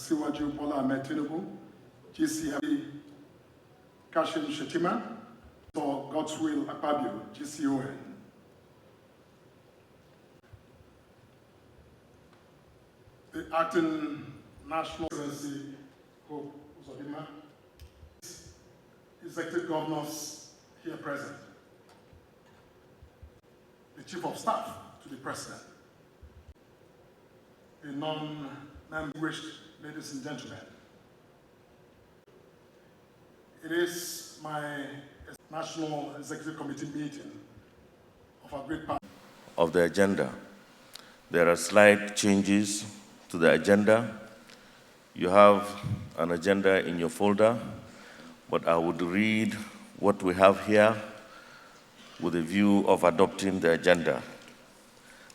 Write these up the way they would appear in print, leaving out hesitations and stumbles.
Asiwaju Bola Ahmed Tinubu, GCM Kashim Shettima, or Godswill Akpabio, GCON. The acting National Presidency, Hope Uzodimma, executive governors here present, the Chief of Staff to the President, the non-distinguished ladies and gentlemen. It is my National Executive Committee meeting of a great part of the agenda. There are slight changes to the agenda. You have an agenda in your folder, but I would read what we have here with a view of adopting the agenda.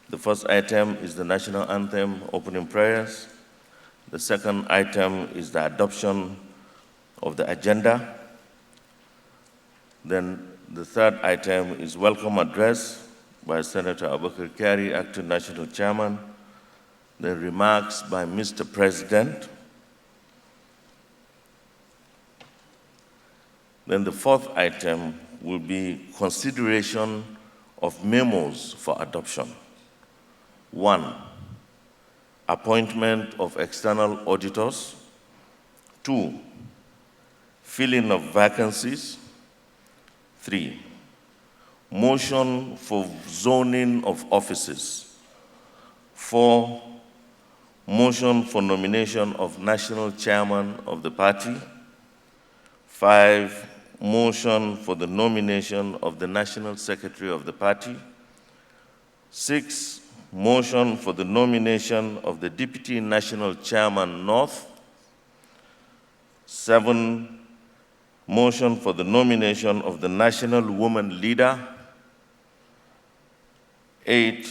The first item is the national anthem, opening prayers. The second item is the adoption of the agenda. Then the third item is welcome address by Senator Abubakar Kyari, acting national chairman. Then remarks by Mr. President. Then the fourth item will be consideration of memos for adoption. 1, appointment of external auditors. 2, filling of vacancies. 3, motion for zoning of offices. 4, motion for nomination of national chairman of the party. 5, motion for the nomination of the national secretary of the party. 6, motion for the nomination of the deputy national chairman North. 7, motion for the nomination of the national woman leader. 8,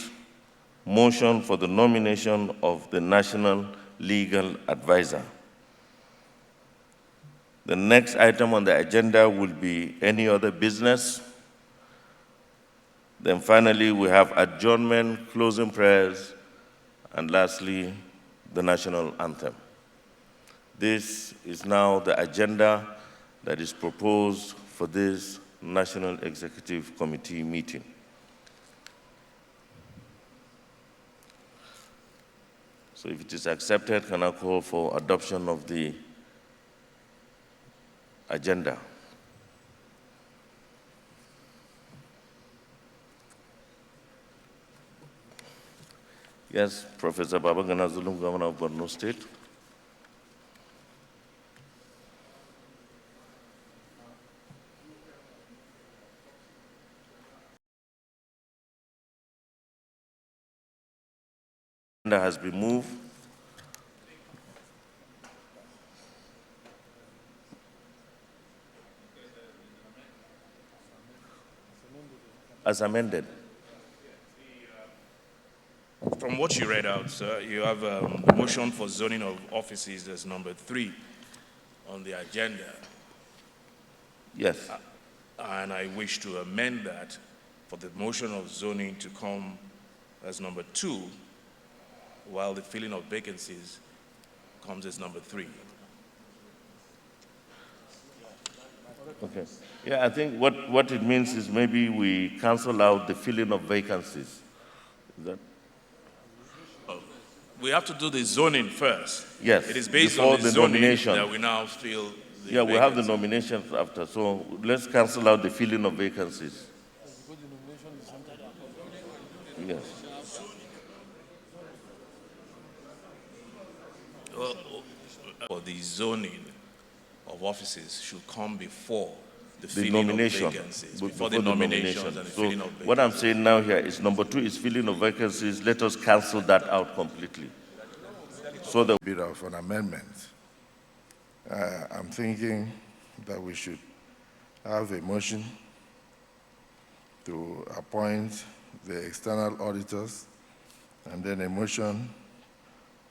motion for the nomination of the national legal advisor. The next item on the agenda will be any other business. Then finally, we have adjournment, closing prayers, and lastly, the national anthem. This is now the agenda that is proposed for this National Executive Committee meeting. So if it is accepted, can I call for adoption of the agenda? Yes, Professor Babagana Zulum, Governor of Borno State. Agenda has been moved. As amended. From what you read out, sir, you have a motion for zoning of offices as number 3 on the agenda. Yes. And I wish to amend that for the motion of zoning to come as number 2, while the filling of vacancies comes as number 3. Okay. Yeah, I think what it means is maybe we cancel out the filling of vacancies. Is that? We have to do the zoning first. Yes. It is based before on the zoning nomination that we now fill the Yeah, we have the vacancies. nominations after. So let's cancel out the filling of vacancies. Yes. Well, for the zoning of offices should come before the filling nomination, of vacancies, before the nominations and the So filling of vacancies. what I'm saying now here is number 2 is filling of vacancies. Let us cancel that out completely. So that bit of an amendment. I'm thinking that we should have a motion to appoint the external auditors, and then a motion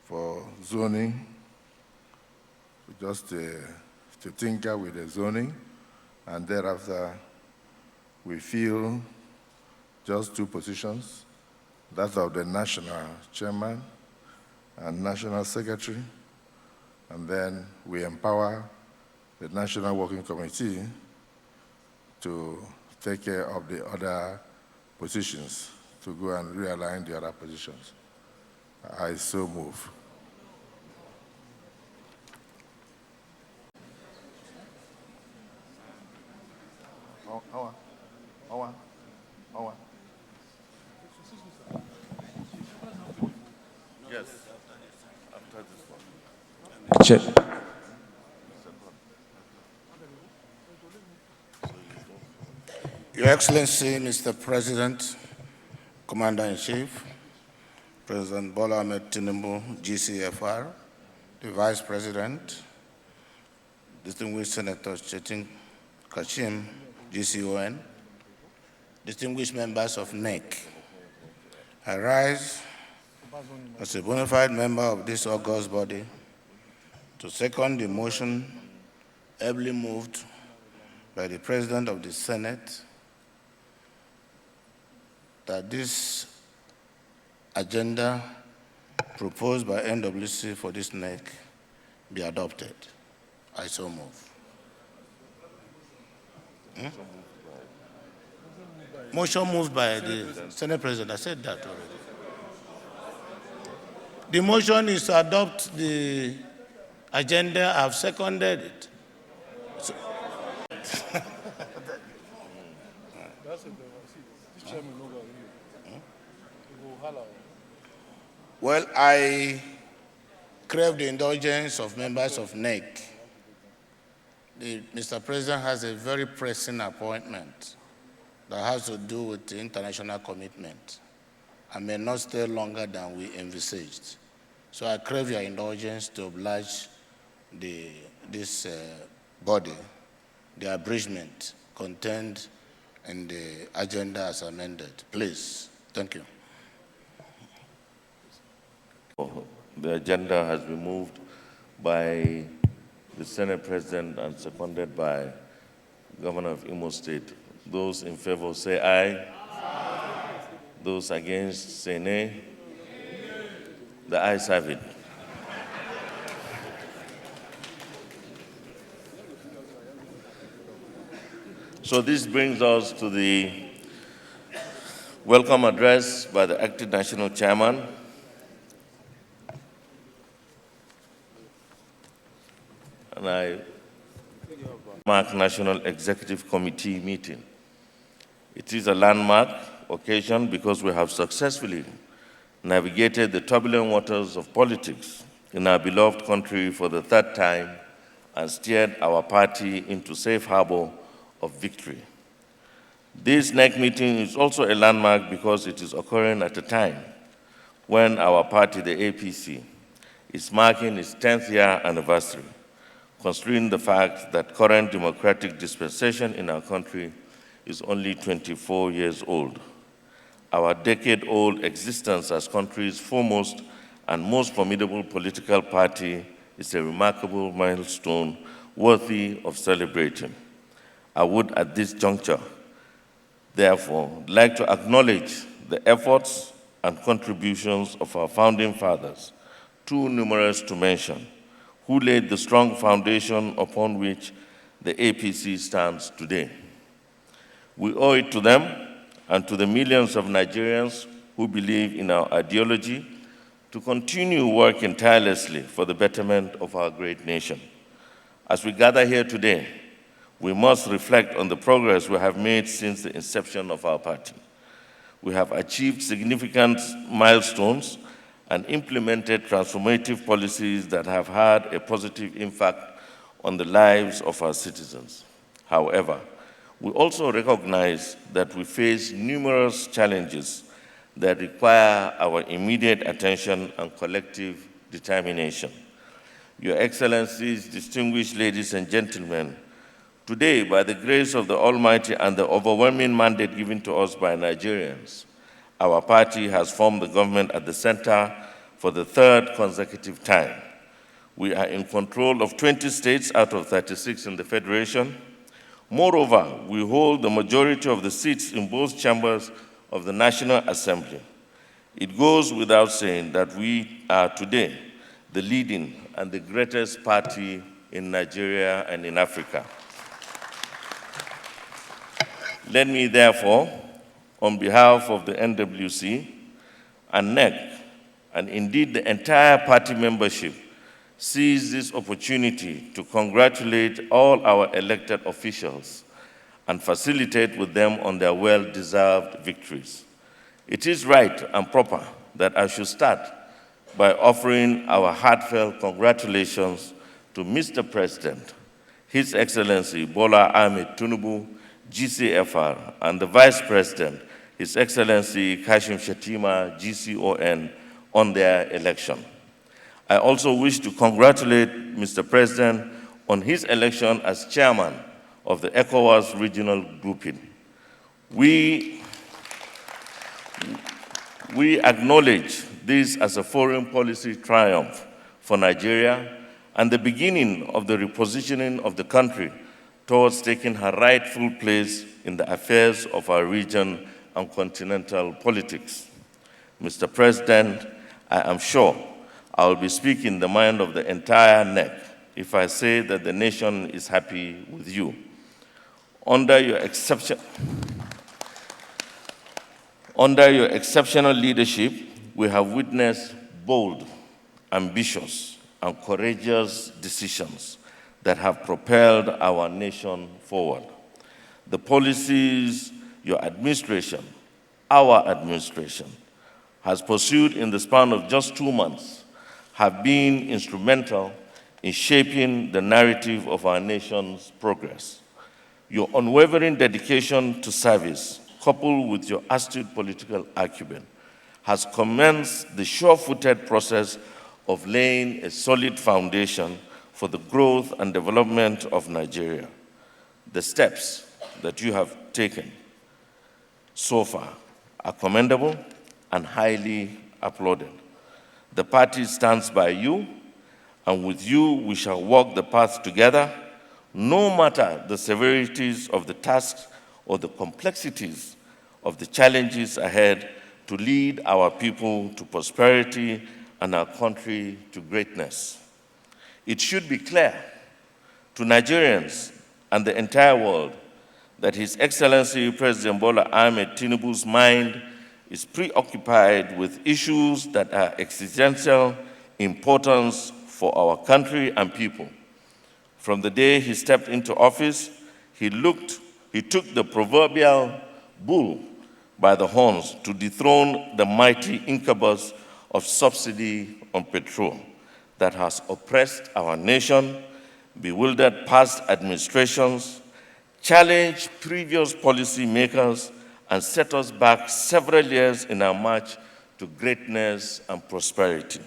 for zoning, just to tinker with the zoning, and thereafter we fill just 2 positions, that of the national chairman and national secretary, and then we empower the National Working Committee to take care of the other positions, to go and realign the other positions. I so move. Yes, after this one. Chair. Your Excellency, Mr. President, Commander-in-Chief, President Bola Ahmed Tinubu, GCFR, the Vice President, distinguished Senator Chetin Kashim, GCON, distinguished members of NEC, I rise as a bona fide member of this august body to second the motion ably moved by the President of the Senate that this agenda proposed by NWC for this NEC be adopted. I so move. Motion moved by the Senate President. I said that already. The motion is to adopt the agenda. I've seconded it. So, well, I crave the indulgence of members of NEC. Mr. President has a very pressing appointment that has to do with the international commitment and may not stay longer than we envisaged. So I crave your indulgence to oblige this body, the abridgment contained in the agenda as amended. Please. Thank you. The agenda has been moved by the Senate President and seconded by Governor of Imo State. Those in favor say aye. Aye. Those against say nay. The ayes have it. So this brings us to the welcome address by the acting national chairman. And I mark National Executive Committee meeting. It is a landmark occasion because we have successfully navigated the turbulent waters of politics in our beloved country for the third time and steered our party into safe harbor of victory. This NEC meeting is also a landmark because it is occurring at a time when our party, the APC, is marking its 10th year anniversary, considering the fact that current democratic dispensation in our country is only 24 years old. Our decade-old existence as country's foremost and most formidable political party is a remarkable milestone worthy of celebrating. I would, at this juncture, therefore, like to acknowledge the efforts and contributions of our founding fathers, too numerous to mention, who laid the strong foundation upon which the APC stands today. We owe it to them and to the millions of Nigerians who believe in our ideology to continue working tirelessly for the betterment of our great nation. As we gather here today, we must reflect on the progress we have made since the inception of our party. We have achieved significant milestones and implemented transformative policies that have had a positive impact on the lives of our citizens. However, we also recognize that we face numerous challenges that require our immediate attention and collective determination. Your Excellencies, distinguished ladies and gentlemen, today, by the grace of the Almighty and the overwhelming mandate given to us by Nigerians, our party has formed the government at the center for the third consecutive time. We are in control of 20 states out of 36 in the Federation. Moreover, we hold the majority of the seats in both chambers of the National Assembly. It goes without saying that we are today the leading and the greatest party in Nigeria and in Africa. Let me therefore, on behalf of the NWC and NEC, and indeed the entire party membership, seize this opportunity to congratulate all our elected officials and facilitate with them on their well-deserved victories. It is right and proper that I should start by offering our heartfelt congratulations to Mr. President, His Excellency Bola Ahmed Tinubu, GCFR, and the Vice President, His Excellency Kashim Shettima, GCON, on their election. I also wish to congratulate Mr. President on his election as chairman of the ECOWAS regional grouping. We acknowledge this as a foreign policy triumph for Nigeria and the beginning of the repositioning of the country towards taking her rightful place in the affairs of our region and continental politics. Mr. President, I am sure I will be speaking the mind of the entire NEC if I say that the nation is happy with you. Under your exceptional leadership, we have witnessed bold, ambitious, and courageous decisions that have propelled our nation forward. The policies your administration, our administration, has pursued in the span of just 2 months have been instrumental in shaping the narrative of our nation's progress. Your unwavering dedication to service, coupled with your astute political acumen, has commenced the sure-footed process of laying a solid foundation for the growth and development of Nigeria. The steps that you have taken so far are commendable and highly applauded. The party stands by you, and with you we shall walk the path together, no matter the severities of the tasks or the complexities of the challenges ahead, to lead our people to prosperity and our country to greatness. It should be clear to Nigerians and the entire world that His Excellency President Bola Ahmed Tinubu's mind is preoccupied with issues that are existential importance for our country and people. From the day he stepped into office, he took the proverbial bull by the horns to dethrone the mighty incubus of subsidy on petrol that has oppressed our nation, bewildered past administrations, challenged previous policymakers, and set us back several years in our march to greatness and prosperity.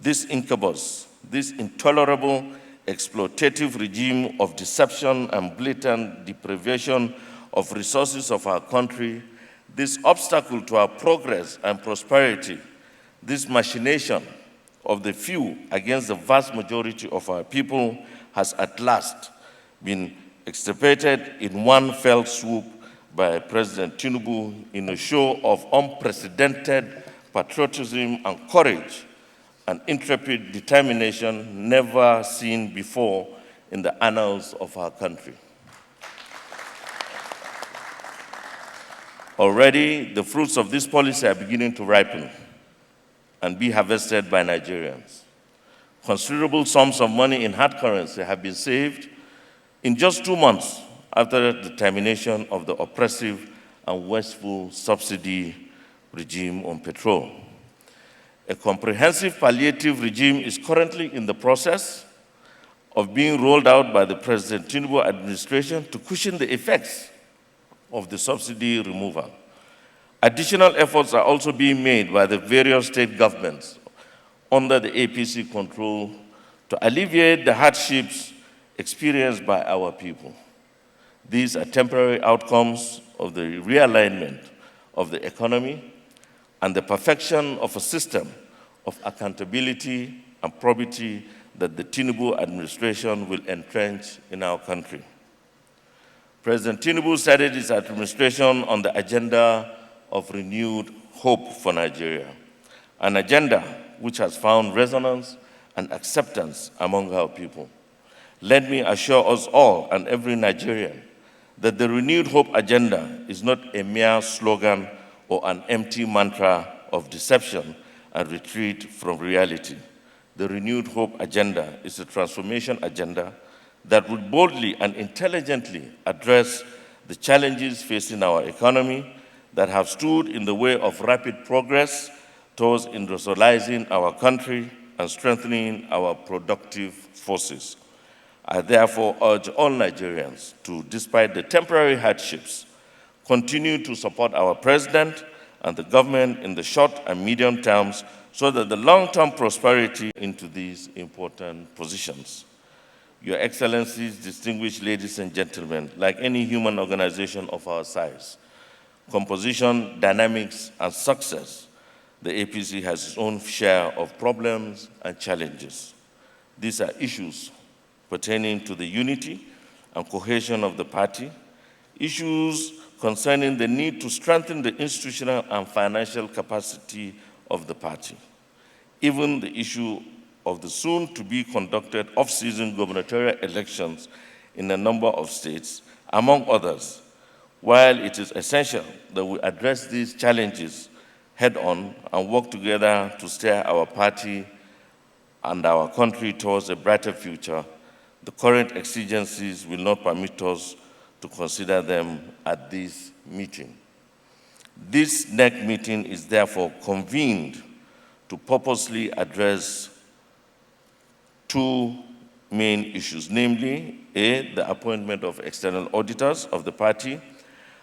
This incubus, this intolerable, exploitative regime of deception and blatant deprivation of resources of our country, this obstacle to our progress and prosperity, this machination of the few against the vast majority of our people has at last been extirpated in one fell swoop by President Tinubu in a show of unprecedented patriotism and courage and intrepid determination never seen before in the annals of our country. Already, the fruits of this policy are beginning to ripen and be harvested by Nigerians. Considerable sums of money in hard currency have been saved in just 2 months after the termination of the oppressive and wasteful subsidy regime on petrol. A comprehensive palliative regime is currently in the process of being rolled out by the President Tinubu administration to cushion the effects of the subsidy removal. Additional efforts are also being made by the various state governments under the APC control to alleviate the hardships experienced by our people. These are temporary outcomes of the realignment of the economy and the perfection of a system of accountability and probity that the Tinubu administration will entrench in our country. President Tinubu started his administration on the agenda of renewed hope for Nigeria, an agenda which has found resonance and acceptance among our people. Let me assure us all and every Nigerian that the Renewed Hope agenda is not a mere slogan or an empty mantra of deception and retreat from reality. The Renewed Hope agenda is a transformation agenda that would boldly and intelligently address the challenges facing our economy that have stood in the way of rapid progress towards industrializing our country and strengthening our productive forces. I therefore urge all Nigerians to, despite the temporary hardships, continue to support our president and the government in the short and medium terms so that the long-term prosperity into these important positions. Your Excellencies, distinguished ladies and gentlemen, like any human organization of our size, composition, dynamics, and success, the APC has its own share of problems and challenges. These are issues pertaining to the unity and cohesion of the party, issues concerning the need to strengthen the institutional and financial capacity of the party, even the issue of the soon-to-be conducted off-season gubernatorial elections in a number of states, among others. While it is essential that we address these challenges head-on and work together to steer our party and our country towards a brighter future, the current exigencies will not permit us to consider them at this meeting. This NEC meeting is therefore convened to purposely address two main issues, namely, A, the appointment of external auditors of the party,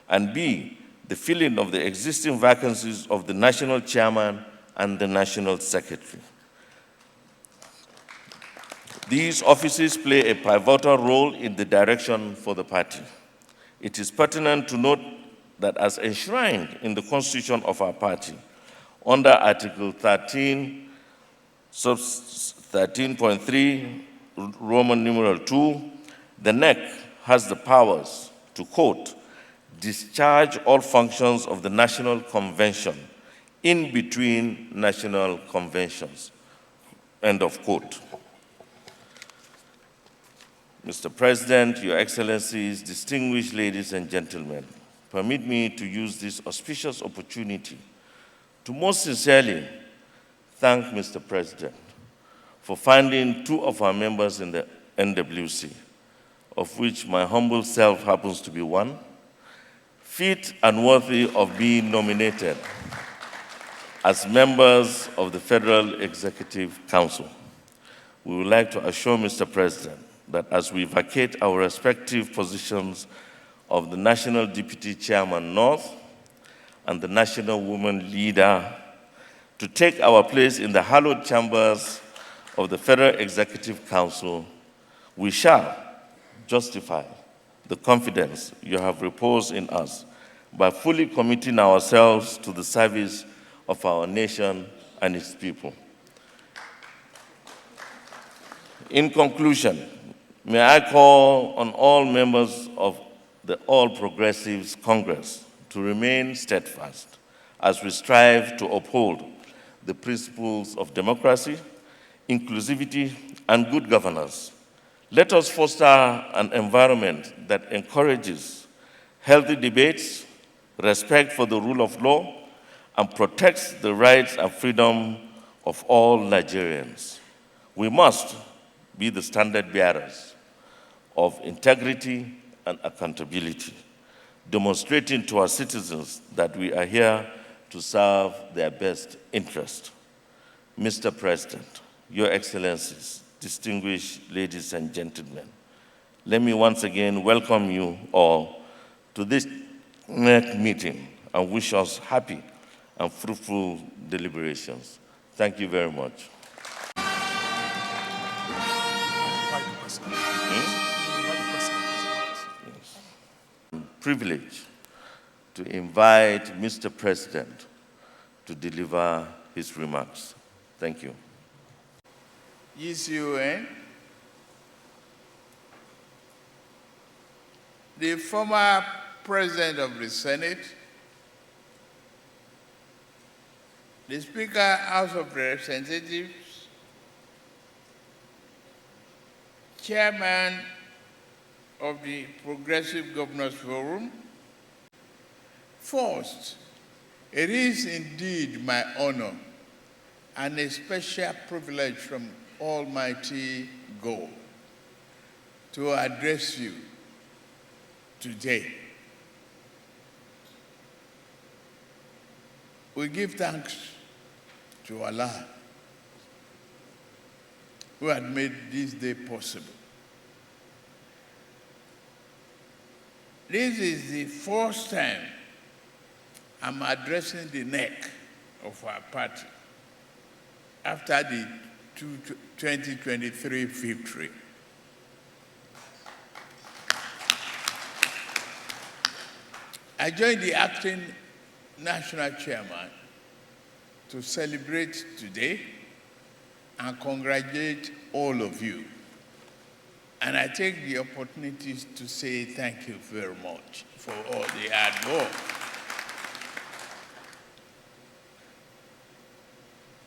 and B, the filling of the existing vacancies of the national chairman and the national secretary. These offices play a pivotal role in the direction for the party. It is pertinent to note that as enshrined in the constitution of our party, under Article 13.3, Roman numeral 2, the NEC has the powers to, quote, discharge all functions of the National Convention in between national conventions, end of quote. Mr. President, Your Excellencies, distinguished ladies and gentlemen, permit me to use this auspicious opportunity to most sincerely thank Mr. President for finding two of our members in the NWC, of which my humble self happens to be one, fit and worthy of being nominated as members of the Federal Executive Council. We would like to assure Mr. President that as we vacate our respective positions of the National Deputy Chairman North and the National Woman Leader, to take our place in the hallowed chambers of the Federal Executive Council, we shall justify the confidence you have reposed in us by fully committing ourselves to the service of our nation and its people. In conclusion, may I call on all members of the All Progressives Congress to remain steadfast as we strive to uphold the principles of democracy, inclusivity, and good governance. Let us foster an environment that encourages healthy debates, respect for the rule of law, and protects the rights and freedom of all Nigerians. We must be the standard bearers of integrity and accountability, demonstrating to our citizens that we are here to serve their best interest. Mr. President, Your Excellencies, distinguished ladies and gentlemen, let me once again welcome you all to this NEC meeting and wish us happy and fruitful deliberations. Thank you very much. Privilege to invite Mr. President to deliver his remarks. Thank you. GCON, the former President of the Senate, the Speaker, House of Representatives, Chairman of the Progressive Governors Forum, first, it is indeed my honor and a special privilege from Almighty God to address you today. We give thanks to Allah who had made this day possible. This is the first time I'm addressing the NEC of our party after the 2023 victory. I joined the acting national chairman to celebrate today and congratulate all of you. And I take the opportunity to say thank you very much for all the hard work.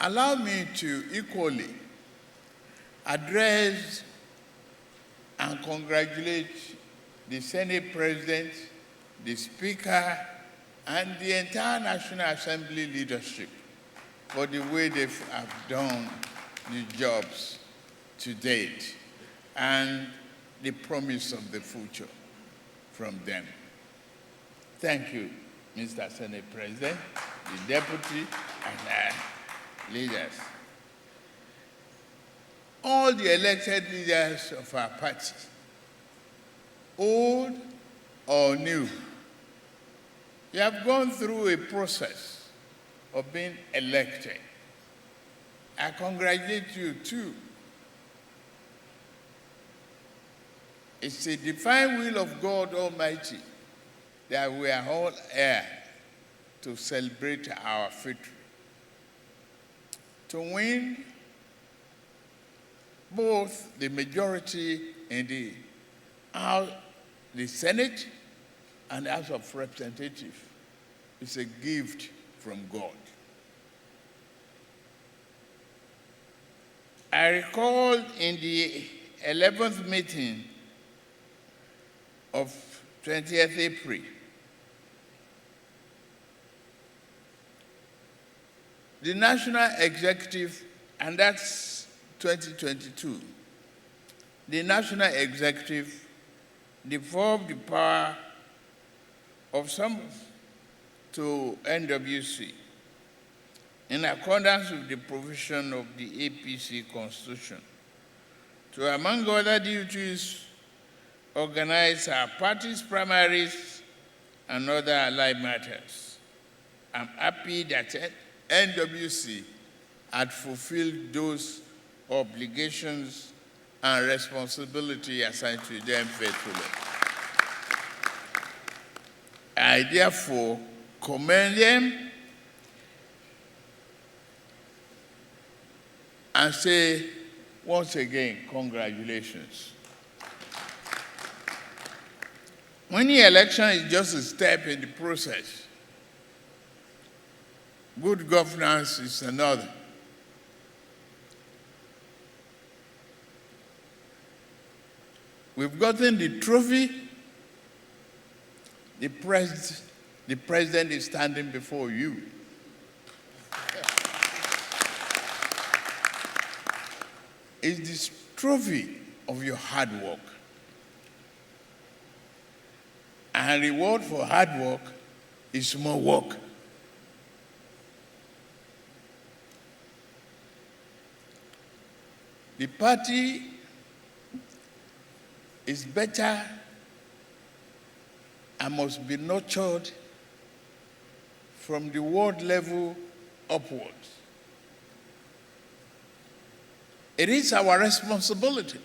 Allow me to equally address and congratulate the Senate President, the Speaker, and the entire National Assembly leadership for the way they have done the jobs to date and the promise of the future from them. Thank you, Mr. Senate President, the Deputy, and leaders. All the elected leaders of our party, old or new, you have gone through a process of being elected. I congratulate you too. It's a divine will of God Almighty that we are all here to celebrate our victory. To win both the majority in the House, the Senate, and the House of Representatives is a gift from God. I recall in the 11th meeting of 20th April, the National Executive, and that's 2022, the National Executive devolved the power of some to NWC in accordance with the provision of the APC Constitution to, among other duties, organize our party's primaries and other allied matters. I'm happy that NWC had fulfilled those obligations and responsibility assigned to them faithfully. I therefore commend them and say once again, congratulations. Winning election is just a step in the process. Good governance is another. We've gotten the trophy. The president is standing before you. It's this trophy of your hard work. And reward for hard work is more work. The party is better and must be nurtured from the ward level upwards. It is our responsibility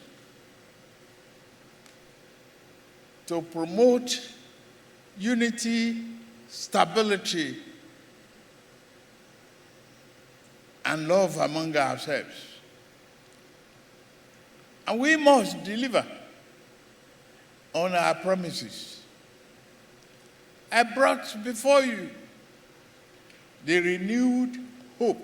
to promote unity, stability, and love among ourselves. And we must deliver on our promises. I brought before you the renewed hope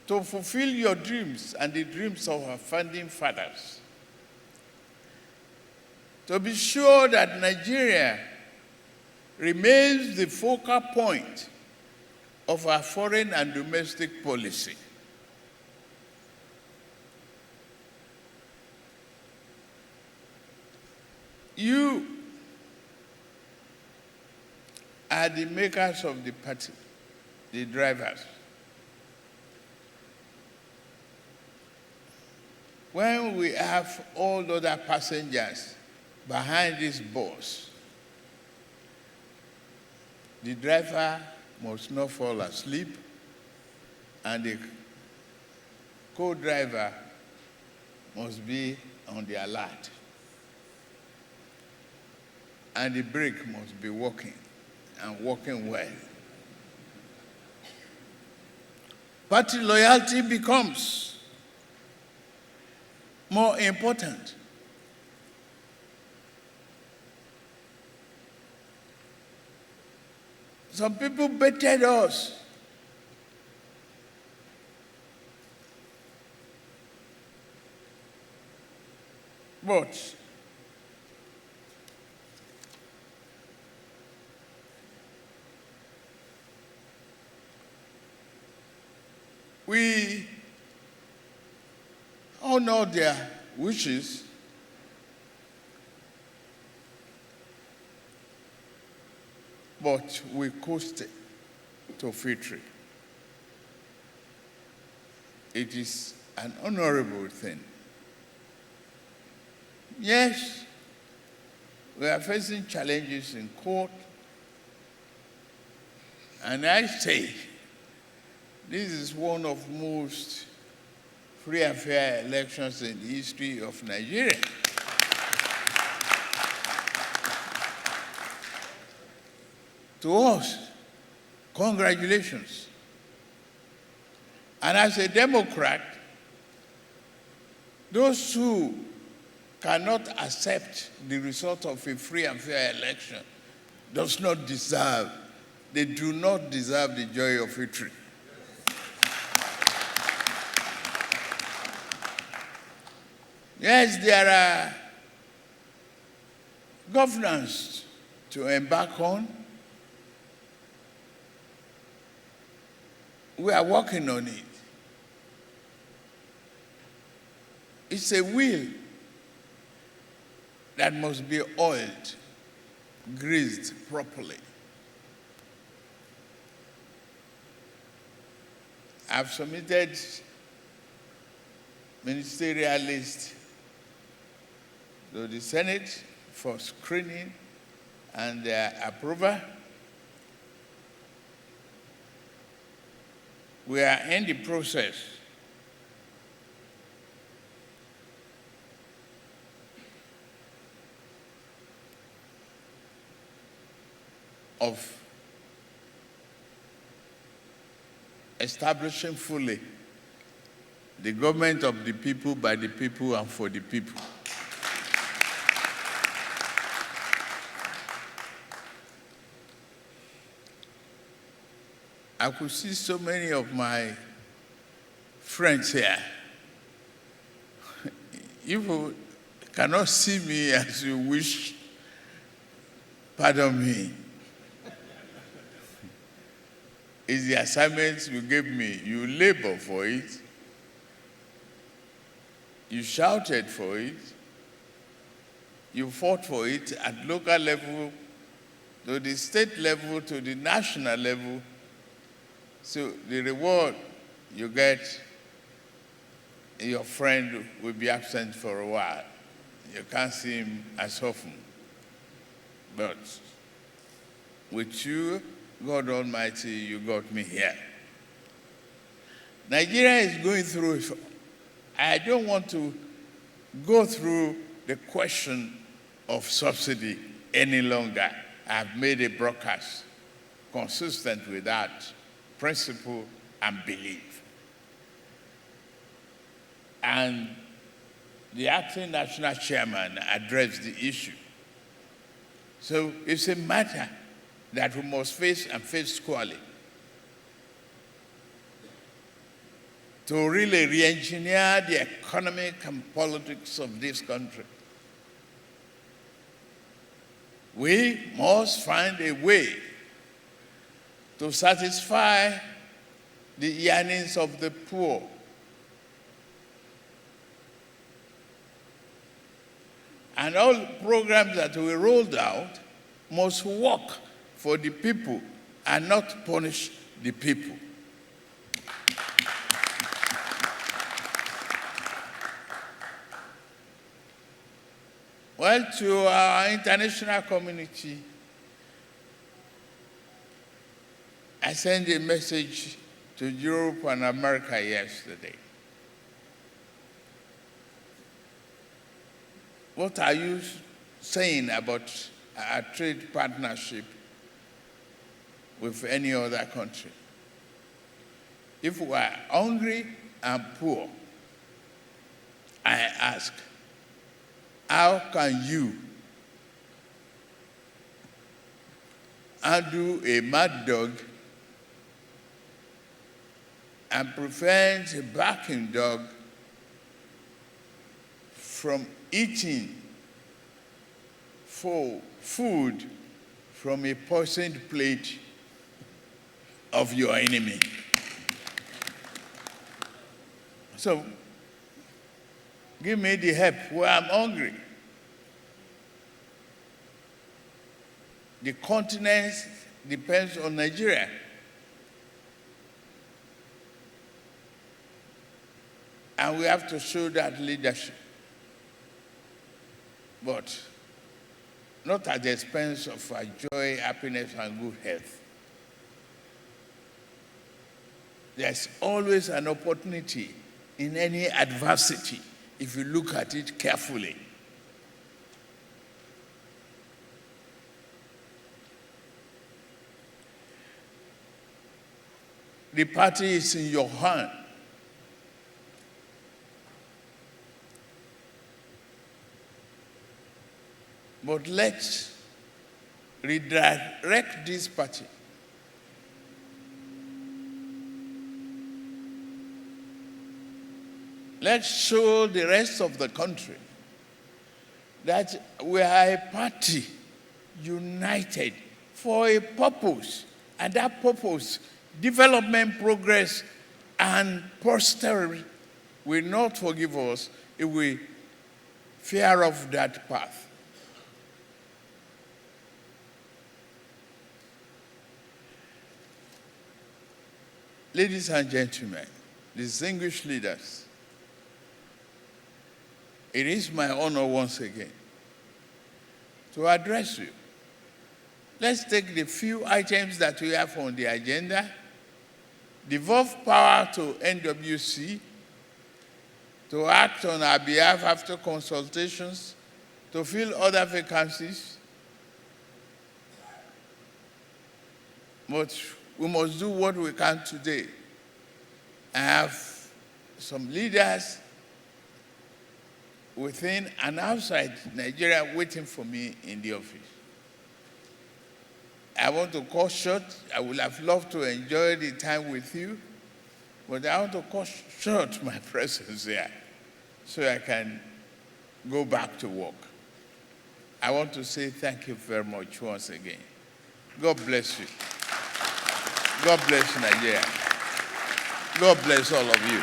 to fulfill your dreams and the dreams of our founding fathers, to be sure that Nigeria remains the focal point of our foreign and domestic policy. You are the makers of the party, the drivers. When we have all other passengers behind this bus, the driver must not fall asleep, and the co-driver must be on the alert, and the brake must be working, and working well. Party loyalty becomes more important. Some people baited us. But we honor their wishes, but we coasted to victory. It is an honorable thing. Yes, we are facing challenges in court, and I say this is one of the most free and fair elections in the history of Nigeria. To us, congratulations. And as a Democrat, those who cannot accept the result of a free and fair election does not deserve, they do not deserve the joy of victory. Yes, there are governance to embark on. We are working on it. It's a wheel that must be oiled, greased properly. I've submitted ministerial list to the Senate for screening and approval. We are in the process of establishing fully the government of the people, by the people, and for the people. I could see so many of my friends here. You cannot see me as you wish. Pardon me. It's the assignment you gave me. You labor for it. You shouted for it. You fought for it at local level, to the state level, to the national level. So the reward you get, your friend will be absent for a while. You can't see him as often. But with you, God Almighty, you got me here. Nigeria is going through, I don't want to go through the question of subsidy any longer. I've made a broadcast consistent with that principle and belief. And the acting national chairman addressed the issue. So it's a matter that we must face and face squarely. to really re-engineer the economic and politics of this country. We must find a way to satisfy the yearnings of the poor. And all programs that we rolled out must work for the people and not punish the people. Well, to our international community, I sent a message to Europe and America yesterday. What are you saying about our trade partnership with any other country? If we are hungry and poor, I ask, how can you undo a mad dog and prevent a barking dog from eating food from a poisoned plate of your enemy? So, give me the help where I'm hungry. The continent depends on Nigeria. And we have to show that leadership. But not at the expense of our joy, happiness, and good health. There's always an opportunity in any adversity if you look at it carefully. The party is in your hand. But let's redirect this party. Let's show the rest of the country that we are a party united for a purpose, and that purpose, development, progress, and posterity will not forgive us if we veer off that path. Ladies and gentlemen, distinguished leaders, it is my honor once again to address you. Let's take the few items that we have on the agenda, devolve power to NWC to act on our behalf after consultations, to fill other vacancies. But we must do what we can today. I have some leaders within and outside Nigeria waiting for me in the office. I want to cut short. I would have loved to enjoy the time with you, but I want to cut short my presence here so I can go back to work. I want to say thank you very much once again. God bless you. God bless Nigeria. God bless all of you.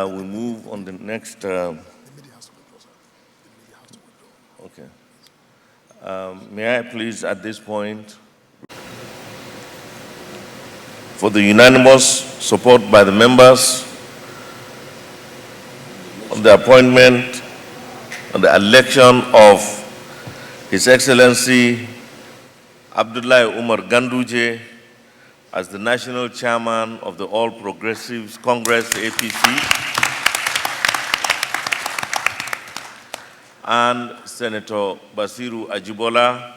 We move on the next. Okay. May I please, at this point, for the unanimous support by the members on the appointment and the election of His Excellency Abdullahi Umar Ganduje as the National Chairman of the All Progressives Congress, APC, and Senator Bashiru Ajibola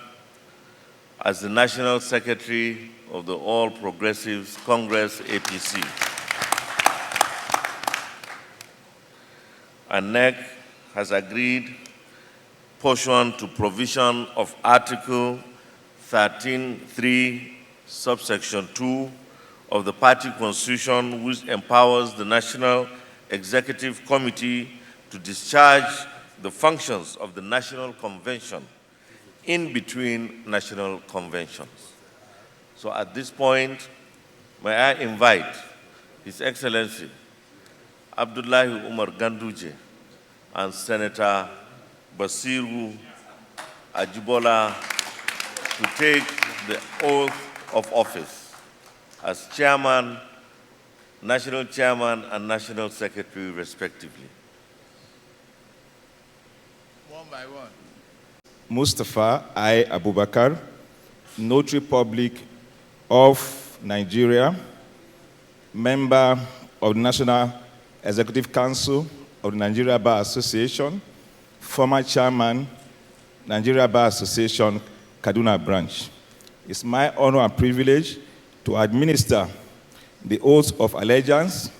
as the National Secretary of the All Progressives Congress, APC. And NEC has agreed, pursuant to provision of Article 13(3), subsection 2 of the party constitution, which empowers the National Executive Committee to discharge the functions of the National Convention in between national conventions. So at this point, may I invite His Excellency Abdullahi Umar Ganduje and Senator Bashiru Ajibola to take the oath of office as Chairman, National Chairman, and National Secretary, respectively. One by one. Mustafa I. Abubakar, Notary Public of Nigeria, member of the National Executive Council of the Nigeria Bar Association, former chairman, Nigeria Bar Association, Kaduna branch. It's my honor and privilege to administer the oath of allegiance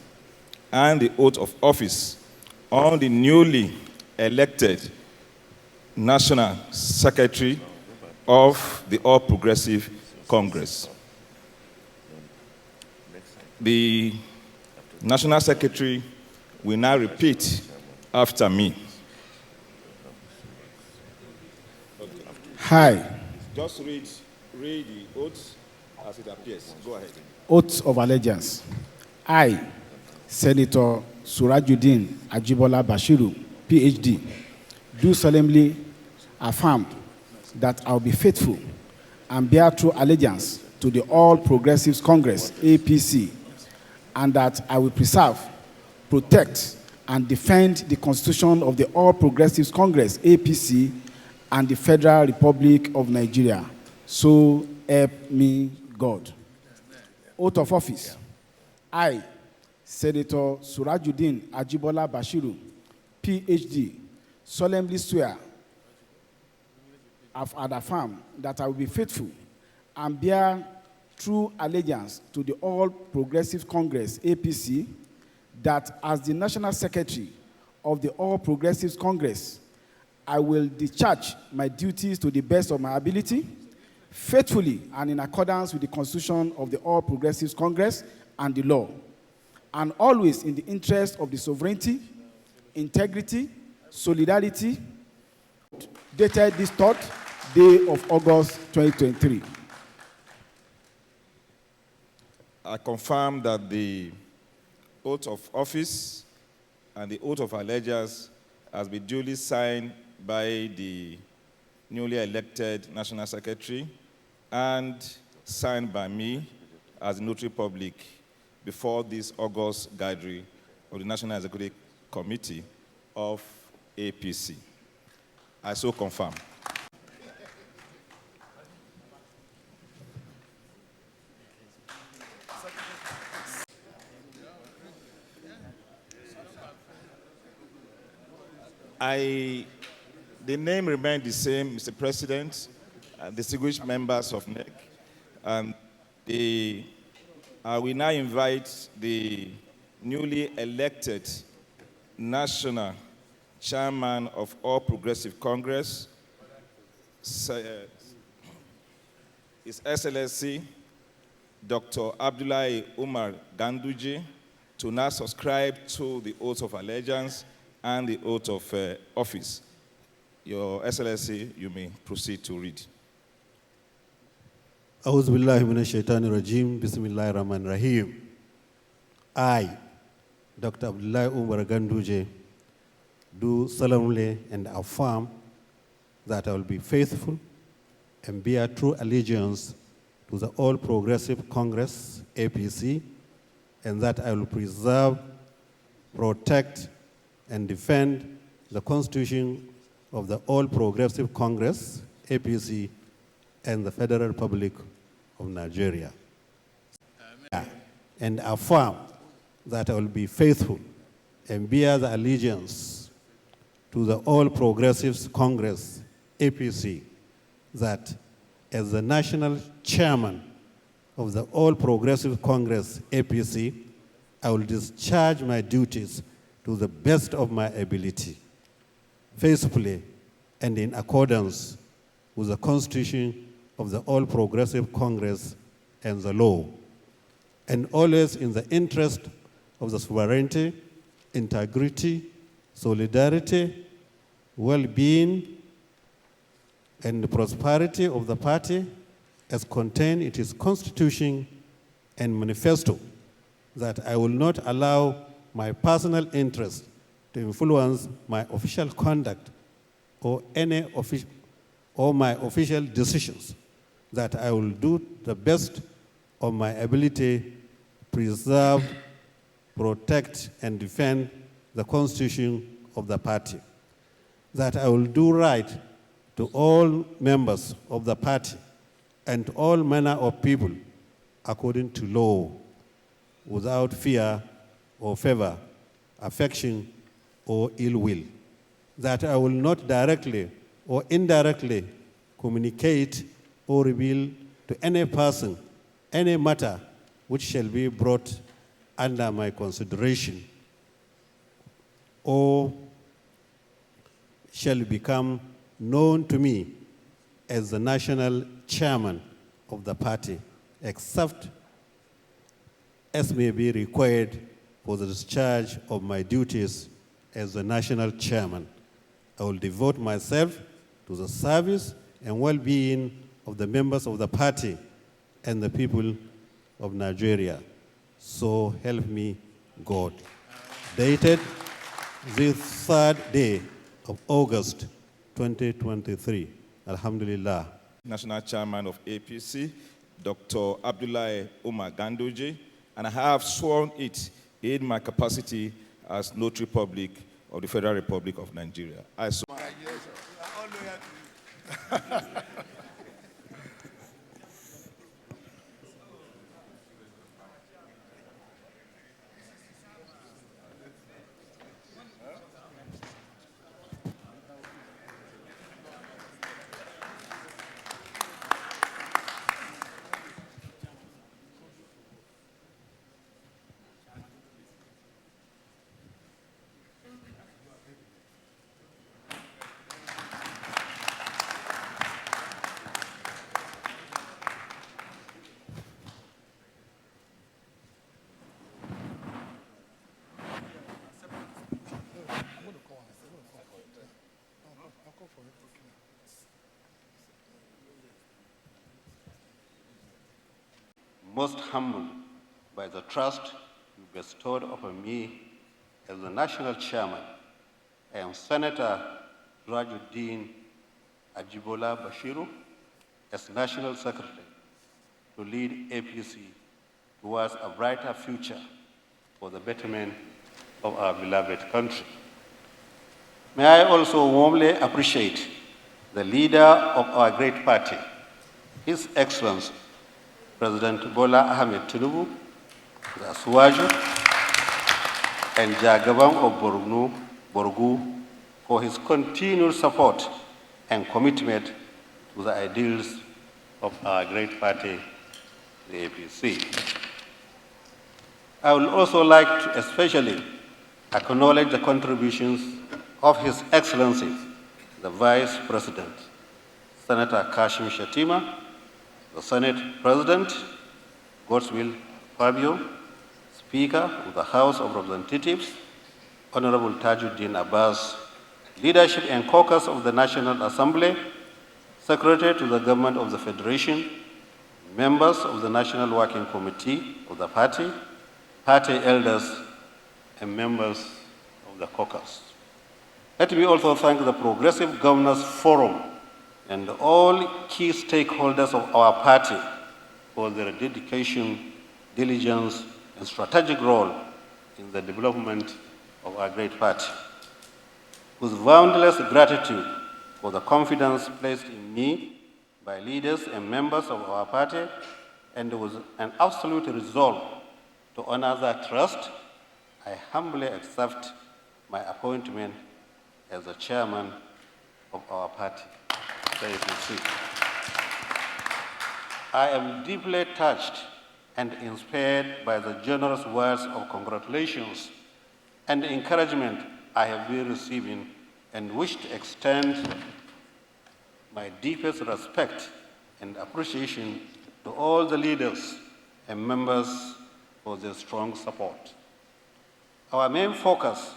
and the oath of office on the newly elected National Secretary of the All Progressive Congress. The National Secretary will now repeat after me. Hi. Just read the oath as it appears. Go ahead. Oath of allegiance. I, Senator Surajuddin Ajibola Bashiru, PhD, do solemnly affirm that I will be faithful and bear true allegiance to the All Progressives Congress, APC, and that I will preserve, protect, and defend the Constitution of the All Progressives Congress, APC, and the Federal Republic of Nigeria. So help me God. Oath of office. I, Senator Surajuddin Ajibola Bashiru, PhD, solemnly swear and affirm that I will be faithful and bear true allegiance to the All Progressive Congress, APC, that as the National Secretary of the All Progressives Congress, I will discharge my duties to the best of my ability, faithfully and in accordance with the Constitution of the All Progressives Congress and the law, and always in the interest of the sovereignty, integrity, solidarity, dated this 3rd day of August 2023. I confirm that the oath of office and the oath of allegiance has been duly signed by the newly elected National Secretary and signed by me as Notary Public before this August gathering of the National Executive Committee of APC. I so confirm. The name remains the same, Mr. President, and distinguished members of NEC. And I will now invite the newly elected National Chairman of All Progressive Congress, His Excellency Dr. Abdullahi Umar Ganduje, to now subscribe to the oath of allegiance and the oath of office. Your Excellency, you may proceed to read. A'udhu billahi minash shaitani rajim. Bismillahir Rahmanir Rahim. I, Dr. Abdullahi Umar Ganduje, do solemnly and affirm that I will be faithful and bear true allegiance to the All Progressive Congress, APC, and that I will preserve, protect, and defend the Constitution of the All Progressive Congress, APC, and the Federal Republic of Nigeria. Amen. And affirm that I will be faithful and bear the allegiance to the All Progressives Congress, APC, that as the national chairman of the All Progressive Congress, APC, I will discharge my duties to the best of my ability, faithfully and in accordance with the Constitution of the All Progressive Congress and the law, and always in the interest of the sovereignty, integrity, solidarity, well-being, and the prosperity of the party as contained in its constitution and manifesto, that I will not allow my personal interest to influence my official conduct or my official decisions, that I will do the best of my ability to preserve, protect, and defend the constitution of the party, that I will do right to all members of the party and to all manner of people according to law, without fear or favor, affection or ill will, that I will not directly or indirectly communicate or reveal to any person any matter which shall be brought under my consideration or shall become known to me as the national chairman of the party, except as may be required for the discharge of my duties as the national chairman. I will devote myself to the service and well-being of the members of the party and the people of Nigeria. So help me God. Dated this 3rd day of August 2023. Alhamdulillah. National Chairman of APC, Dr. Abdullahi Umar Ganduje, and I have sworn it in my capacity as Notary Public of the Federal Republic of Nigeria. I swear. Most humbled by the trust you bestowed upon me as the national chairman. I am Senator Rajuddin Ajibola Bashiru as national secretary to lead APC towards a brighter future for the betterment of our beloved country. May I also warmly appreciate the leader of our great party, His Excellency, President Bola Ahmed Tinubu, the Asuwaju, and Jagaban of Borgu for his continued support and commitment to the ideals of our great party, the APC. I would also like to especially acknowledge the contributions of His Excellency, the Vice President, Senator Kashim Shettima, the Senate President, Godswill Fabio, Speaker of the House of Representatives, Honorable Tajuddin Abbas, Leadership and Caucus of the National Assembly, Secretary to the Government of the Federation, members of the National Working Committee of the party, party elders, and members of the caucus. Let me also thank the Progressive Governors Forum and all key stakeholders of our party for their dedication, diligence, and strategic role in the development of our great party. With boundless gratitude for the confidence placed in me by leaders and members of our party, and with an absolute resolve to honor that trust, I humbly accept my appointment as the chairman of our party, the APC. I am deeply touched and inspired by the generous words of congratulations and encouragement I have been receiving, and wish to extend my deepest respect and appreciation to all the leaders and members for their strong support. Our main focus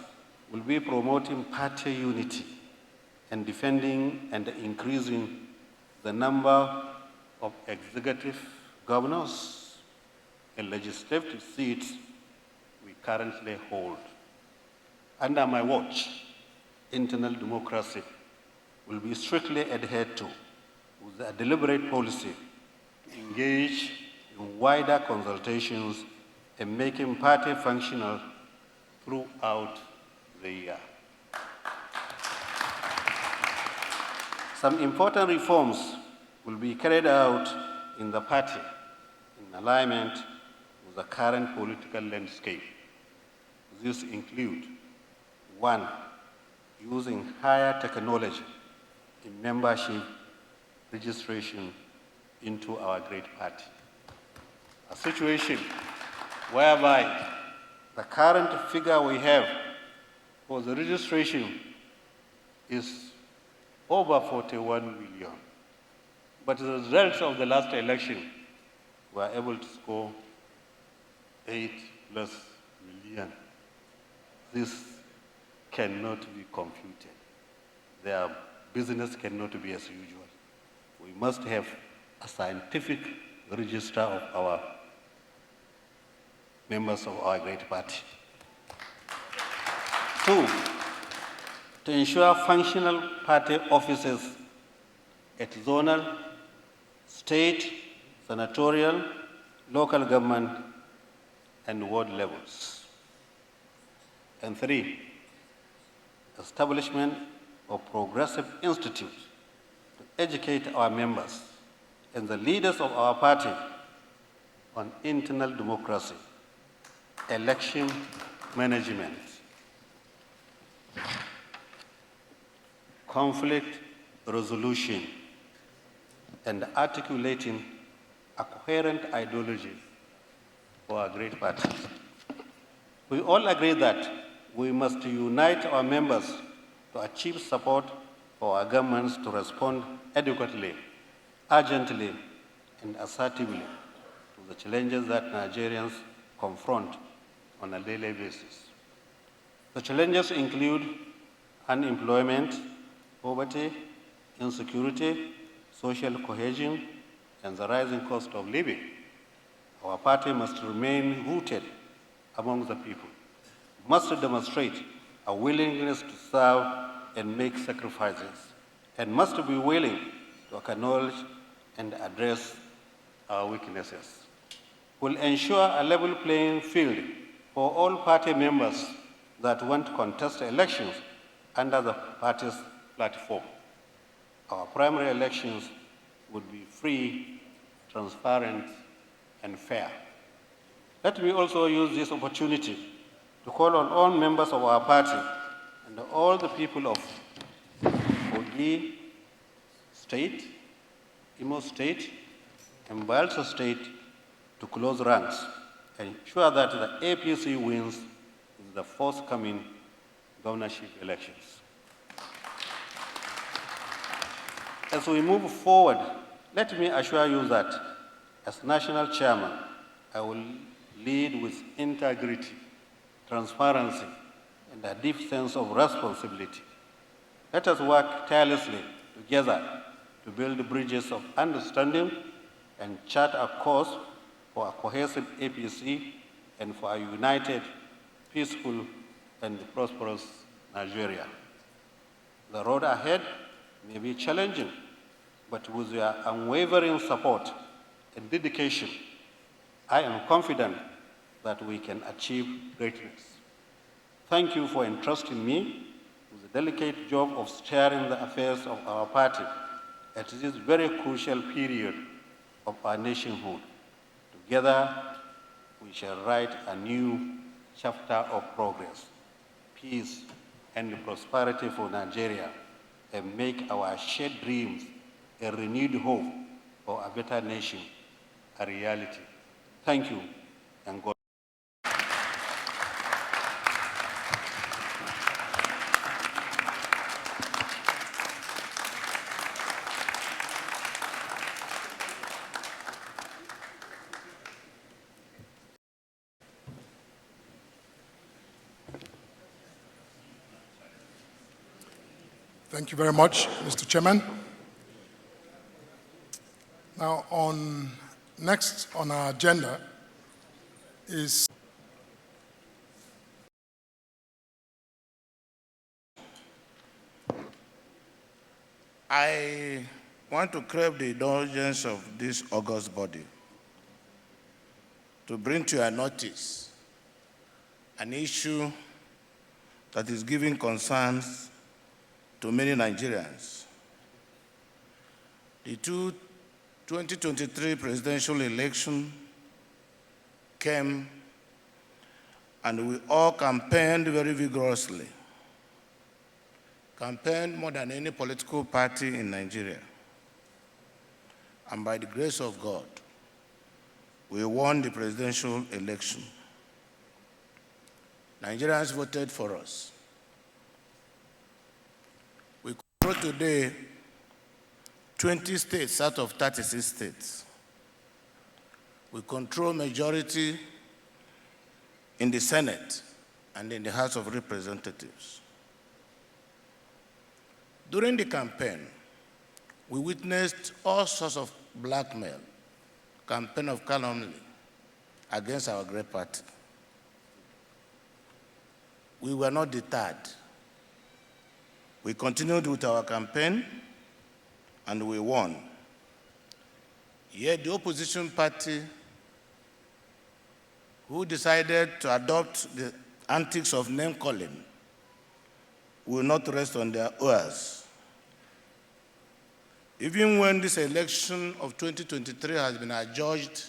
will be promoting party unity and defending and increasing the number of executive governors and legislative seats we currently hold. Under my watch, internal democracy will be strictly adhered to with a deliberate policy to engage in wider consultations and making party functional throughout the year. Some important reforms will be carried out in the party in alignment with the current political landscape. These include: 1, using higher technology in membership registration into our great party. A situation whereby the current figure we have for the registration is over 41 million. But the results of the last election were able to score 8+ million. This cannot be computed. Their business cannot be as usual. We must have a scientific register of our members of our great party. 2, to ensure functional party offices at zonal, state, senatorial, local government, and ward levels. And 3, establishment of progressive institutes to educate our members and the leaders of our party on internal democracy, election management, conflict resolution, and articulating a coherent ideology for our great party. We all agree that we must unite our members to achieve support for our governments to respond adequately, urgently, and assertively to the challenges that Nigerians confront on a daily basis. The challenges include unemployment, poverty, insecurity, social cohesion, and the rising cost of living. Our party must remain rooted among the people, must demonstrate a willingness to serve and make sacrifices, and must be willing to acknowledge and address our weaknesses. We'll ensure a level playing field for all party members that want to contest elections under the party's platform. Our primary elections would be free, transparent, and fair. Let me also use this opportunity to call on all members of our party and all the people of Kogi State, Imo State, and Bayelsa State to close ranks and ensure that the APC wins in the forthcoming governorship elections. As we move forward, let me assure you that as national chairman, I will lead with integrity, transparency, and a deep sense of responsibility. Let us work tirelessly together to build bridges of understanding and chart a course for a cohesive APC and for a united, peaceful, and prosperous Nigeria. The road ahead may be challenging, but with your unwavering support and dedication, I am confident that we can achieve greatness. Thank you for entrusting me with the delicate job of steering the affairs of our party at this very crucial period of our nationhood. Together, we shall write a new chapter of progress, peace, and prosperity for Nigeria, and make our shared dreams a renewed hope for a better nation a reality. Thank you, and God. Thank you very much, Mr. Chairman. Now, next on our agenda is I want to crave the indulgence of this august body to bring to your notice an issue that is giving concerns to many Nigerians. The 2023 presidential election came and we all campaigned very vigorously. Campaigned more than any political party in Nigeria. And by the grace of God, we won the presidential election. Nigerians voted for us. We control today 20 states out of 36 states. We control majority in the Senate and in the House of Representatives. During the campaign, we witnessed all sorts of blackmail, campaign of calumny against our great party. We were not deterred. We continued with our campaign and we won. Yet the opposition party, who decided to adopt the antics of name-calling, will not rest on their oars. Even when this election of 2023 has been adjudged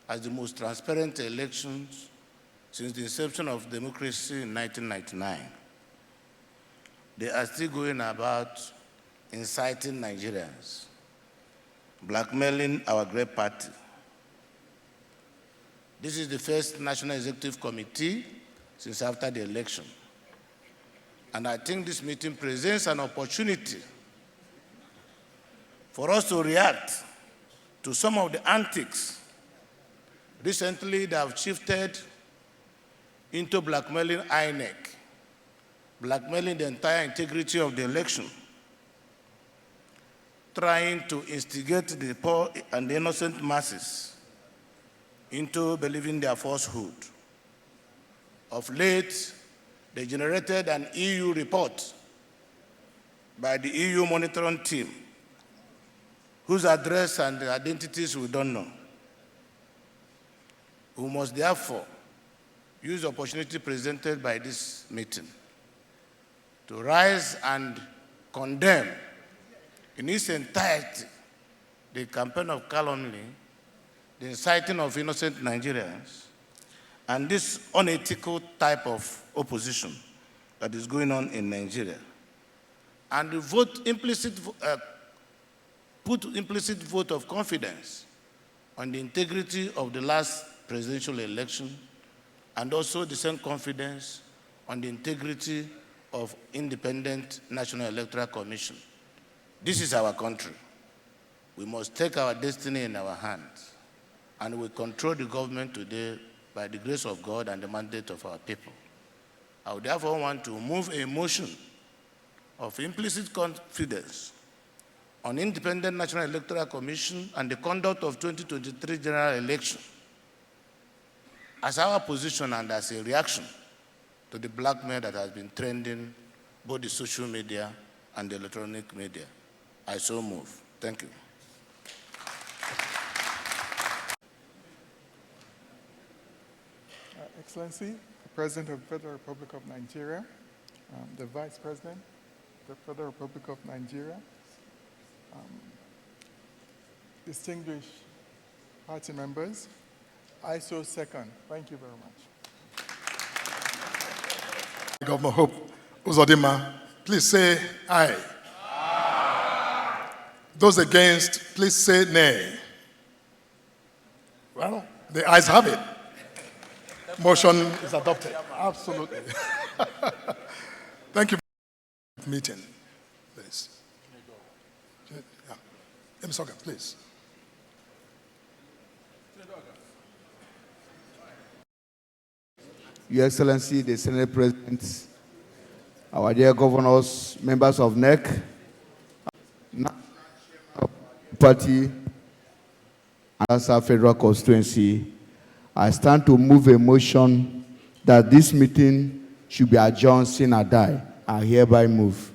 as the most transparent elections since the inception of democracy in 1999, they are still going about inciting Nigerians, blackmailing our great party. This is the first National Executive Committee since after the election. And I think this meeting presents an opportunity for us to react to some of the antics. Recently, they have shifted into blackmailing INEC, blackmailing the entire integrity of the election, trying to instigate the poor and the innocent masses into believing their falsehood. Of late, they generated an EU report by the EU monitoring team, whose address and identities we don't know. We must therefore use the opportunity presented by this meeting to rise and condemn in its entirety the campaign of calumny, the inciting of innocent Nigerians, and this unethical type of opposition that is going on in Nigeria. And the put implicit vote of confidence on the integrity of the last presidential election, and also the same confidence on the integrity of independent National Electoral Commission. This is our country. We must take our destiny in our hands, and we control the government today by the grace of God and the mandate of our people. I would therefore want to move a motion of implicit confidence on independent National Electoral Commission and the conduct of 2023 general election as our position and as a reaction to the blackmail that has been trending both the social media and the electronic media. I so move. Thank you. Excellency, the President of the Federal Republic of Nigeria, the Vice President of the Federal Republic of Nigeria, distinguished party members, I so second. Thank you very much. Governor Hope Uzodimma, please say aye. Aye. Those against, please say nay. Well, the ayes have it. Motion is adopted. Absolutely. Thank you for the meeting, please. Yeah. Ms. Oga, please. Your Excellency, the Senate President, our dear governors, members of NEC, party, and Asa Federal Constituency, I stand to move a motion that this meeting should be adjourned sine die. I hereby move.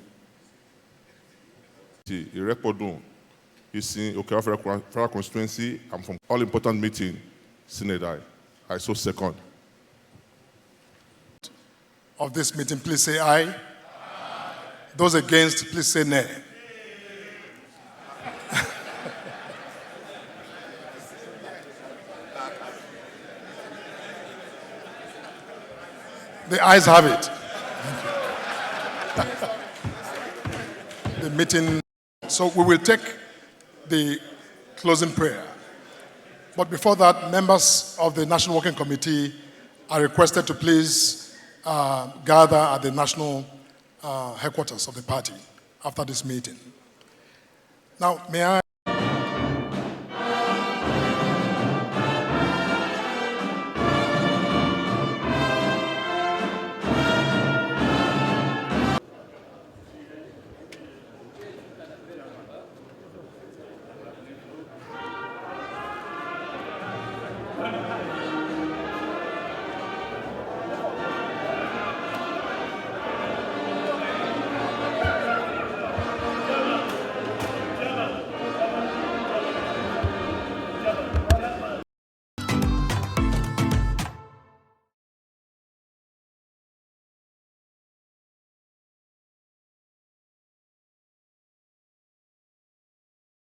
Ici, au Federal Constituency, I'm from all important meeting sine die. I so second. Of this meeting, please say aye. Aye. Those against, please say nay. The ayes have it. The meeting, so we will take the closing prayer. But before that, members of the National Working Committee are requested to please gather at the national headquarters of the party after this meeting. Now, may I